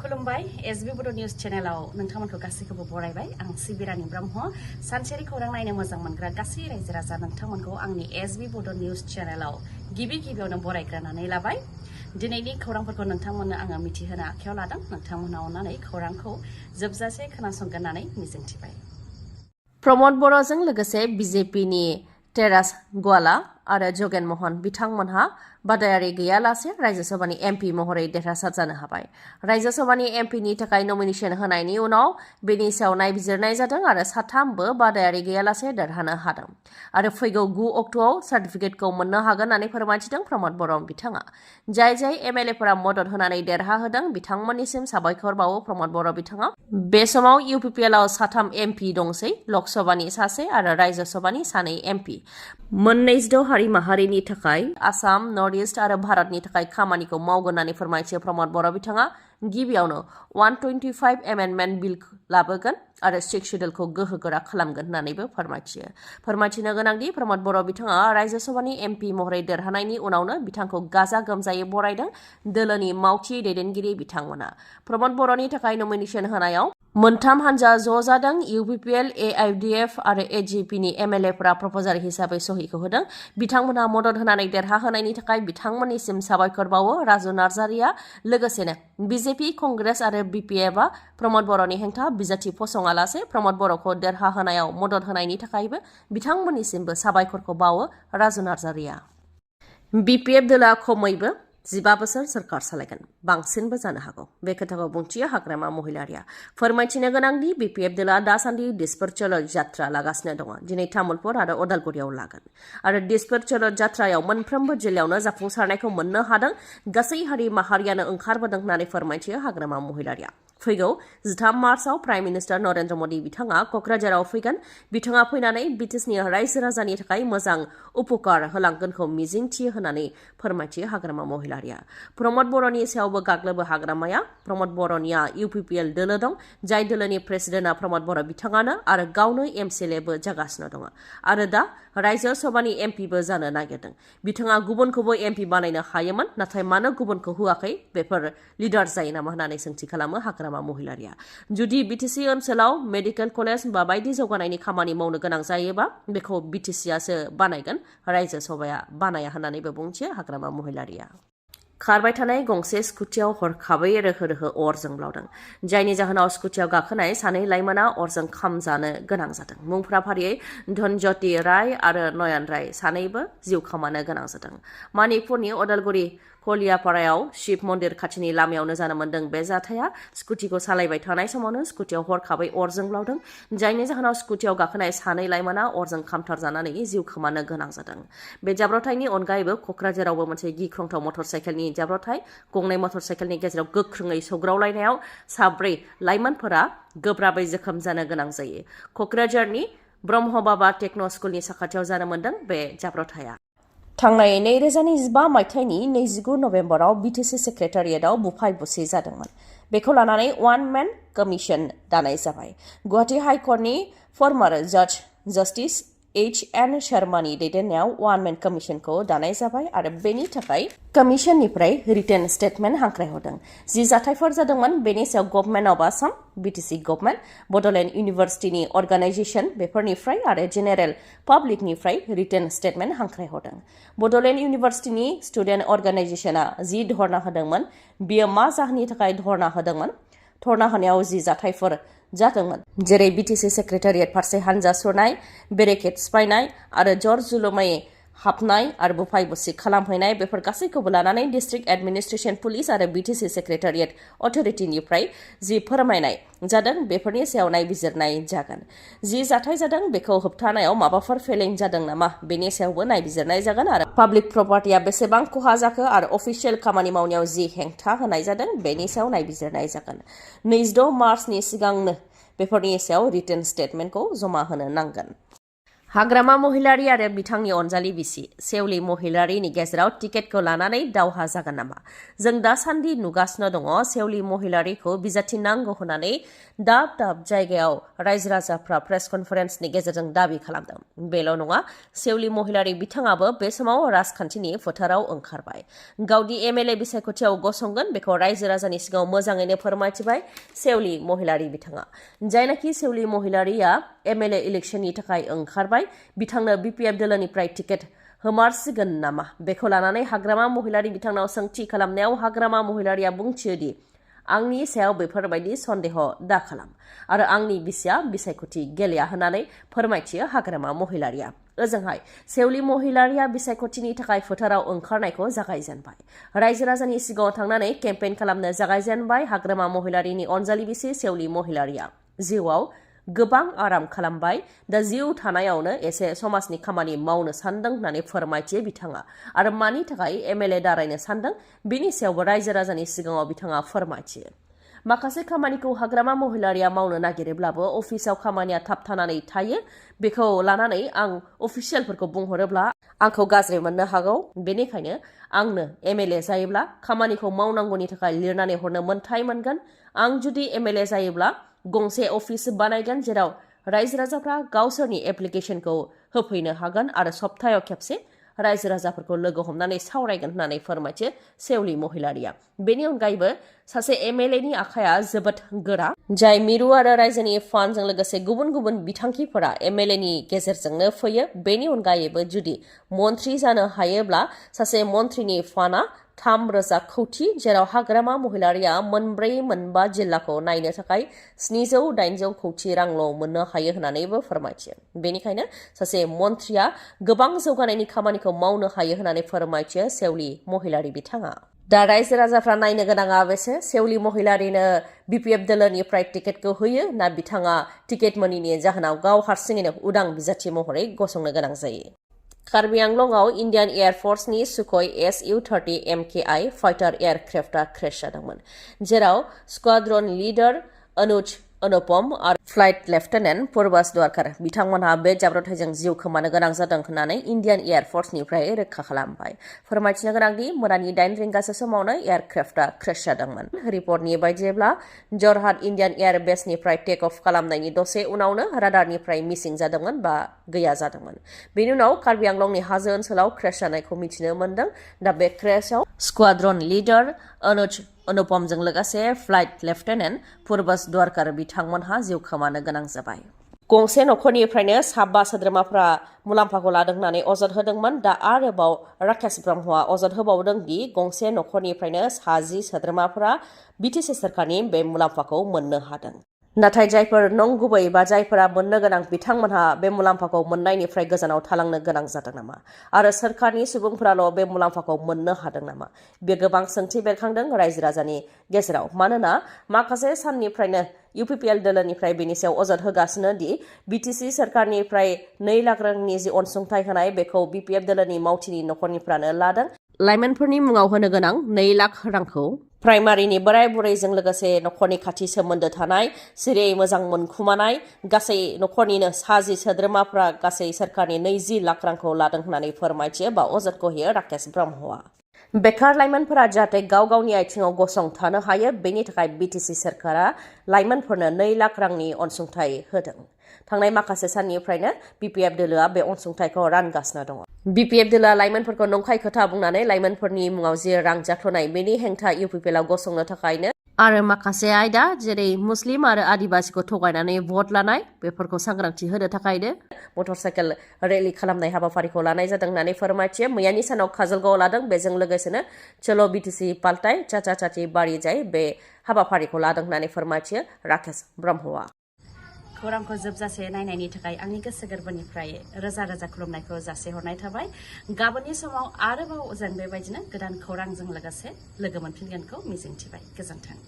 खुलुमबाय एसबी बड' निउज चेनेलाव नोंथांमोनखौ गासैखौबो बरायबाय आं सिबिरानि ब्रह्म सानसेनि खौरां नायनो मोजां मोनग्रा गासै रायजो राजा नोंथांमोनखौ आंनि एसबी बड' निउज चेनेलाव गिबियावनो बरायग्रोनानै लाबाय दिनैनि खौरांफोरखौ नोंथांमोननो आङो मिथिहोनो आखायाव लादों नोंथांमोना अननानै खौरांखौ जोबजासे खोनासंगोन होननानै मिजिंथिबाय प्रमद बर'जों लोगोसे बीजेपीनि टेरास गवाला आरो जगेन मोहन बिथांमोनहा बादायारि गैयालासे राज्यसभानि एमपि महरै देरहासार जानो हाबाय। राज्यसभानि एमपिनि थाखाय नमिनेशन होनायनि उनाव बेनि सायाव नायबिजिरनाय जादों आरो साथामबो बादायारि गैयालासे देरहानो हादों आरो फैगौ 9 अक्ट'आव सार्टिफिकेटखौ मोननो हागोन होननानै फोरमायथिदों प्रमद बर' बिथाङा। जाय एमएलएफोरा मदद होनानै देरहाहोदों बिथांमोननिसिम साबायखर बावो प्रमद बर' बिथाङा। बे समाव इउपिपिएलआव 3 एमपि दंसै, लकसभानि 1 आरो राज्यसभानि 2 एमपि। मोननैजिद' हारि माहारिनि थाखाय आसाम, नर्थ इस्ट आरो भारतनि थाखाय खामानिखौ मावगोन होननानै फोरमायथियो प्रमद बर' बिथाङा। गिबियावनो 125 एमेन्डमेन्ट बिल लाबोगोन आरो 6 शेड्युलखौ गोहोगोरा खालामगोन होननानैबो फोरमायथियो। फोरमायथिनो गोनांदि प्रमद बर' बिथाङा राज्यसभानि एमपि महरै देरहानायनि उनावनो बिथांखौ गाजा गोमजायै बरायदों दोलोनि मावथि दैदेनगिरि बिथांमोना। प्रमद बर'नि थाखाय नमिनेशन होनायाव 3 हानजा ज' जादों। इउपिपिएल, एआइडिएफ आरो एजिपिनि एमएलएफोरा प्रप'जार हिसाबै सहिखौ होदों। बिथांमोनहा मदद होनानै देरहाहोनायनि थाखाय बिथांमोननिसिम साबायखर बावो राजु नार्जारिया। लोगोसेनो बीजेपी, कंग्रेस आरो बिपिएफआ प्रमद बर'नि हेंथा बिजाथि फसङालासे प्रमद बर'खौ देरहाहोनायाव मदद होनायनि थाखायबो बिथांमोननिसिमबो साबायखरखौ बावो राजु नार्जारिया। बिपिएफ दोला खमैबो 15 बोसोर सोरखार सालायगोन, बांसिनबो जानो हागौ। बे खोथाखौ बुंथियो हाग्रामा महिलारिया। फोरमायथिनो गोनांदि बिपिएफ दोला दासान्दि डिस्पेरचल जात्रा लागासिनो दङ। दिनै तामुलपुर आरो उदालगुरियाव लागोन आरो डिस्पेरचल जात्रायाव मोनफ्रोमबो जिल्लायावनो जाफुंसारनायखौ मोननो हादों। गासै हारि माहारियानो ओंखारबोदों होननानै फोरमायथियो हाग्रामा महिलारिया। फैगौ 13 मार्चआव प्राइम मिनिस्टार नरेन्द्र मदि बिथाङा क'क्राझाराव फैगोन। बिथाङा फैनानै बिटिसिनि रायजो राजानि थाखाय मोजां उपकार होलांगोनखौ मिजिंथियो होननानै फोरमायथियो हाग्रामा महिलारिया। प्रमद बर'नि सायावबो गाग्लोबो हाग्रामाया। प्रमद बर'निया इउपिपिएल दोलो दं, जाय दोलोनि प्रेसिडेन्टआ प्रमद बर' बिथाङानो आरो गावनो एमसिएलएबो जागासिनो दङ आरो दा राज्यसभानि एमपिबो जानो नागिरदों। बिथाङा गुबुनखौबो एमपि बानायनो हायोमोन, नाथाय मानो गुबुनखौ होआखै बेफोर लिडार जायो नामा होननानै सोंथि खालामो हाग्रामा महिलारिया। जुदि बिटिसि ओनसोलाव मेडिकेल कलेज बा बायदि जौगानायनि खामानि मावनो गोनां जायोबा बेखौ बिटिसिआसो बानायगोन, राज्यसभाया बानाया होननानैबो बुंथियो हाग्रामा महिलारिया। खारबाय थानाय गंसे स्कुटियाव हरखाबै रोहो रोहो अर जोंब्लावदों, जायनि जाहोनाव स्कुटियाव गाखोनाय 2 लाइमोना अरजों खामजानो गोनां जादों। मुंफोरा फारियै धनज्योति राय आरो नयन राय, 2बो जिउ खोमानो गोनां जादों। मणिपुरनि उदालगुरि कलियापारायाव शिव मन्दिर खाथिनि लामायावनो जानो मोन्दों बे जाथाया। स्कुटिखौ सालायबाय थानाय समावनो स्कुटियाव हरखाबै अर जोंब्लावदों, जायनि जाहोनाव स्कुटियाव गाखोनाय 2 लाइमोना अरजों खामथारजानानै जिउ खोमानो गोनां जादों। बे जाब्रबथायनि अनगायैबो क'क्राझारावबो मोनसे गिख्रंथाव मटरसाइकेलनि जाब्रबथाय। गंनै मटरसाइकेलनि गेजेराव गोख्रोङै सौग्रावलायनायाव 4 लाइमोनफोरा गोब्राबै जोखोम जानो गोनां जायो। क'क्राझारनि ब्रह्म बाबा टेक्न' स्कुलनि साखाथियाव जानो मोन्दों बे जाब्रबथाया। थांनाय 2025 मायथाइनि 29 नभेम्बराव बिटिसि सेक्रेटारियेटआव बुफाय बुसि जादोंमोन। बेखौ लानानै 1 मेन कमिसन दानाय जाबाय। Guwahati हाइकर्टनि फर्मार justice H.N. शर्मानि दैदेननायाव 1 मेन कमिसनखौ दानाय जाबाय आरो बेनि थाखाय कमिसननिफ्राय रिटेन स्टेटमेन्ट हांख्रायहरदों। जि जाथायफोर जादोंमोन बेनि सायाव government of Assam, BTC government, Bodoland इउनिभार्सिटिनि अर्गानाइजेसन बेफोरनिफ्राय आरो जेनेरेल पाब्लिकनिफ्राय रिटेन स्टेटमेन्ट हांख्रायहरदों। बड'लेण्ड इउनिभार्सिटिनि स्टुडेन्ट अर्गानाइजेसना जि धर्ना होदोंमोन बियो मा जाहोननि थाखाय धर्ना होदोंमोन, धर्ना होनायाव जि जाथायफोर जादोंमोन जेरै बिटिसि सेक्रेटारियेट फारसे हानजा सुरनाय, बेरेकेड सिफायनाय आरो जर जुलुमै हाबनाय आरो बुफाय बुसि खालामहैनाय, बेफोर गासैखौबो लानानै डिस्ट्रिक्ट एडमिनिस्ट्रेसन पुलिस आरो बिटिसि सेक्रेटारियेट अथ'रिटिनिफ्राय जि फोरमायनाय जादों बेफोरनि सायाव नायबिजिरनाय जागोन। जि जाथाय जादों बेखौ होबथानायाव माबाफोर फेलें जादों नामा बेनि सायावबो नायबिजिरनाय जागोन आरो पाब्लिक प्रपार्टिया बेसेबां खहा जाखो आरो अफिसियेल खामानि मावनायाव जि हेंथा होनाय जादों बेनि सायाव नायबिजिरनाय जागोन। 26 मार्चनि सिगांनो बेफोरनि सायाव रिटेन स्टेटमेन्टखौ जमा होनो नांगोन। हाग्रामा महिलारि आरो बिथांनि अनजालि बिसि सेवलि महिलारिनि गेजेराव टिकेटखौ लानानै दावहा जागोन नामा? जों दासान्दि नुगासिनो दङ सेवलि महिलारिखौ बिजाथि नांगौ होननानै दाब दाब जायगायाव रायजो राजाफ्रा प्रेस कनफारेन्सनि गेजेरजों दाबि खालामदों। बेल' नङा, सेवलि महिलारि बिथाङाबो बे समाव राजखान्थिनि फोथाराव ओंखारबाय। गावदि एमएलए बिसायख'थियाव गसंगोन बेखौ रायजो राजानि सिगाङाव मोजाङैनो फोरमायथिबाय सेवलि महिलारि बिथाङा। जायनाखि सेवलि महिलारिया एमएलए इलेक्शननि थाखाय ओंखारबाय, बिथांनो बिपिएफ दोलोनिफ्राय टिकेट होमारसिगोन नामा? बेखौ लानानै हाग्रामा महिलारि बिथांनाव सोंथि खालामनायाव हाग्रामा महिलारिया बुंथियोदि आंनि सायाव बेफोरबायदि सन्देह दा खालाम आरो आंनि बिसिया बिसायख'थि गेलेया होननानै फोरमायथियो हाग्रामा महिलारिया। ओजोंहाय सेवलि महिलारिया बिसायख'थिनि थाखाय फोथाराव ओंखारनायखौ जागायजेनबाय। रायजो राजानि सिगाङाव थांनानै केम्पेइन खालामनो जागायजेनबाय हाग्रामा महिलारिनि अनजालि बिसि सेवलि महिलारिया। जिउआव गोबां आराम खालामबाय, दा जिउ थानायावनो एसे समाजनि खामानि मावनो सानदों होननानै फोरमायथियो बिथाङा। आरो मानि थाखाय एमएलए दारायनो सानदों बेनि सायावबो रायजो राजानि सिगाङाव बिथाङा फोरमायथियो। माखासे खामानिखौ हाग्रामा महिलारिया मावनो नागिरोब्लाबो अफिसाव खामानिया थाबथानानै थायो। बेखौ लानानै आं अफिसियेलफोरखौ बुंहरोब्ला आंखौ गाज्रि मोननो हागौ। बेनिखायनो आंनो एमएलए जायोब्ला खामानिखौ मावनांगौनि थाखाय लिरनानै हरनो मोन्थाय मोनगोन। आं जुदि एमएलए जायोब्ला गंसे अफिस बानायगोन जेराव रायजो राजाफ्रा गावसोरनि एप्लिकेशनखौ होफैनो हागोन आरो सप्तायाव खेबसे रायजो राजाफोरखौ लोगो हमनानै सावरायगोन होननानै फोरमायथियो सेवलि महिलारिया। बेनि अनगायैबो सासे एमएलएनि आखाया जोबोद गोरा, जाय मिरु आरो रायजोनि फान्डजों लोगोसे गुबुन गुबुन बिथांखिफोरा एमएलएनि गेजेरजोंनो फैयो। बेनि अनगायैबो जुदि मन्त्रि जानो हायोब्ला सासे मन्त्रिनि फान्डआ 3,000 कौटि, जेराव हाग्रामा महिलारिया 4-5 जिल्लाखौ नायनो थाखाय 700-800 कौटि रांल' मोननो हायो होननानैबो फोरमायथियो। बेनिखायनो सासे मन्त्रिया गोबां जौगानायनि खामानिखौ मावनो हायो होननानै फोरमायथियो सेवलि महिलारि बिथाङा। दा रायजो राजाफ्रा नायनो गोनाङा बेसे सेवलि महिलारिनो बिपिएफ दोलोनिफ्राय टिकेटखौ होयो ना बिथाङा टिकेट मोनैनि जाहोनाव गाव हारसिङैनो उदां बिजाथि महरै गसंनो गोनां जायो। कार्बि आंलंआव इन्डियान एयार फर्सनि सुखय Su-30 MKI फाइटार एयारक्राफ्टआ क्रेश जादोंमोन, जेराव स्क्वाड्रन लिडार अनुपम आरो फ्लाइट लेफ्टिनेन्ट पुर्वास द्वारकार बिथांमोनहा बे जाब्रबथायजों जिउ खोमानो गोनां जादों होननानै इन्डियान एयार फर्सनिफ्राय रोखा खालामबाय। फोरमायथिनो गोनांदि मोनानि 8 रिंगासो समावनो एयारक्राफ्टआ क्रेश जादोंमोन। रिपर्टनि बायदिब्ला जरहाट इन्डियान एयार बेसनिफ्राय टेक अफ खालामनायनि दसे उनावनो राडारनिफ्राय मिसिं जादोंमोन बा गैया जादोंमोन। बेनि उनाव कार्बि आंलंनि हाजो ओनसोलाव क्रेश जानायखौ मिथिनो मोन्दों। दा बे क्रेशआव स्क्वाड्रन लिडार अनुपमजों लोगोसे फ्लाइट लेफ्टिनेन्ट पुर्वास द्वारकार बिथांमोनहा जिउ खोमानो गोनां जाबाय। गंसे नखरनिफ्रायनो 7 सोद्रोमाफ्रा मुलाम्फाखौ लादों होननानै अजद होदोंमोन। दा आरोबाव राकेश ब्रह्मआ अजद होबावदों दि गंसे नखरनिफ्रायनो 10 सोद्रोमाफ्रा बिटिसि सोरखारनि बे मुलाम्फाखौ मोननो हादों। नाथाय जायफोर नंगुबै बा जायफोरा मोननो गोनां बिथांमोनहा बे मुलाम्फाखौ मोननायनिफ्राय गोजानाव थालांनो गोनां जादों नामा? आरो सोरखारनि सुबुंफोराल' बे मुलाम्फाखौ मोननो हादों नामा? बे गोबां सोंथि बेरखांदों रायजो राजानि गेजेराव। मानोना माखासे साननिफ्रायनो इउपिपिएल दोलोनिफ्राय बेनि सायाव अजद होगासिनो दि बिटिसि सोरखारनिफ्राय 2 लाख रांनि जि अनसुंथाइ होनाय बेखौ बिपिएफ दोलोनि मावथिनि नखरनिफ्रानो लादों। लाइमोनफोरनि मुङाव होनो गोनां 2 लाख रांखौ प्राइमारिनि बोराय बुरैजों लोगोसे नखरनि खाथि सोमोन्दो थानाय सिरियै मोजां मोनखुमानाय गासै नखरनिनो 10 सोद्रोमाफ्रा गासै सोरखारनि 20 लाख रांखौ लादों होननानै फोरमायथियो बा अजदखौ होयो राकेश ब्रह्मआ। बेकार लाइमोनफोरा जाहाथे गाव गावनि आथिङाव गसंथानो हायो बेनि थाखाय बिटिसि सोरखारा लाइमोनफोरनो 2 लाख रांनि अनसुंथाइ होदों। थांनाय माखासे साननिफ्रायनो बिपिएफ दोलोआ बे अनसुंथाइखौ रानगासिनो दङ। बिपिएफ दोलोआ लाइमोनफोरखौ नंखाय खोथा बुंनानै लाइमोनफोरनि मुङाव जि रां जाख्ल'नाय बेनि हेंथा इउपिपिएलआव गसंनो थाखायनो आरो माखासे आयदा जेरै मुस्लिम आरो आदिबासिखौ थगायनानै भट लानाय बेफोरखौ सांग्रांथि होनो थाखायनो मटर साइकेल रेलि खालामनाय हाबाफारिखौ लानाय जादों होननानै फोरमायथियो। मैयानि सानाव काजलगावआव लादों। बेजों लोगोसेनो चलो बिटिसि पाल्टाय चाचा चाची बारि जाय बे हाबाफारिखौ लादों होननानै फोरमायथियो राकेश ब्रह्मआ। खौरांखौ जोबजासे नायनायनि थाखाय आंनि गोसो गोरबोनिफ्राय रोजा रोजा खुलुमनायखौ जासिहरनाय थाबाय। गाबोननि समाव आरोबाव जों बेबायदिनो गोदान खौरांजों लोगोसे लोगो मोनफिनगोनखौ मिजिंथिबाय। गोजोन्थों।